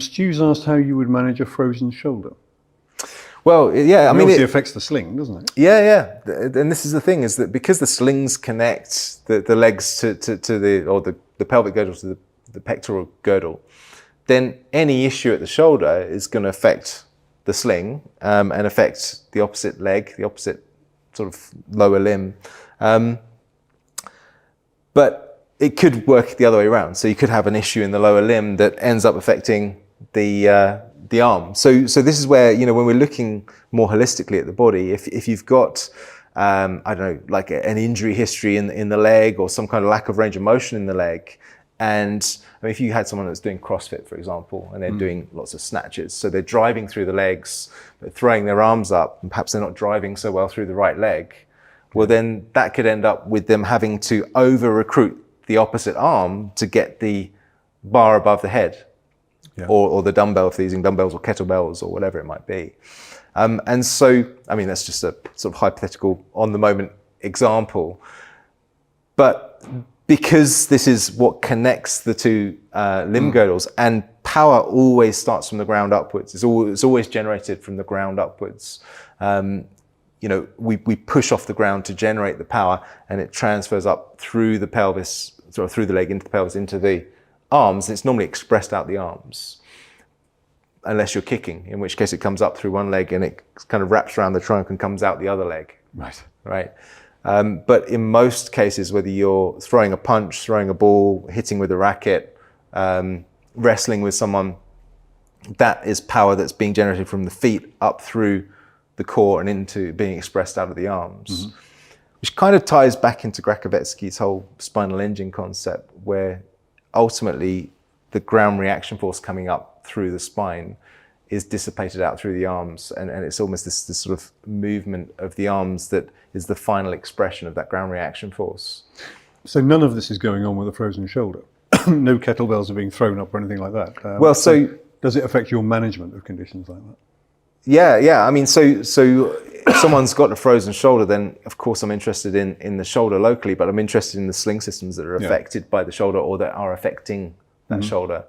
Stu's asked how you would manage a frozen shoulder. Well, yeah, I mean, it affects the sling, doesn't it? Yeah. And this is the thing, is that because the slings connect the legs to the pelvic girdle to the pectoral girdle, then any issue at the shoulder is going to affect the sling and affect the opposite leg, the opposite sort of lower limb. But it could work the other way around. So you could have an issue in the lower limb that ends up affecting the arm. So this is where, when we're looking more holistically at the body, if you've got, I don't know, like an injury history in the leg, or some kind of lack of range of motion in the leg, and I mean, if you had someone that's doing CrossFit, for example, and they're doing lots of snatches, so they're driving through the legs, but throwing their arms up, and perhaps they're not driving so well through the right leg, well, then that could end up with them having to over-recruit the opposite arm to get the bar above the head, or the dumbbell, if they're using dumbbells or kettlebells or whatever it might be. And so, I mean, that's just a sort of hypothetical, on-the-moment example. But because this is what connects the two limb girdles, and power always starts from the ground upwards, it's always generated from the ground upwards. We push off the ground to generate the power, and it transfers up through the pelvis, sort of through the leg into the pelvis, into the arms. It's normally expressed out the arms, unless you're kicking, in which case it comes up through one leg and it kind of wraps around the trunk and comes out the other leg. Right. But in most cases, whether you're throwing a punch, throwing a ball, hitting with a racket, wrestling with someone, that is power that's being generated from the feet up through the core and into being expressed out of the arms, which kind of ties back into Grakovetsky's whole spinal engine concept, where ultimately the ground reaction force coming up through the spine is dissipated out through the arms, and it's almost this sort of movement of the arms that is the final expression of that ground reaction force. So none of this is going on with a frozen shoulder? No kettlebells are being thrown up or anything like that? Well, so does it affect your management of conditions like that? Yeah. I mean, so if someone's got a frozen shoulder, then of course I'm interested in the shoulder locally, but I'm interested in the sling systems that are affected by the shoulder, or that are affecting that shoulder.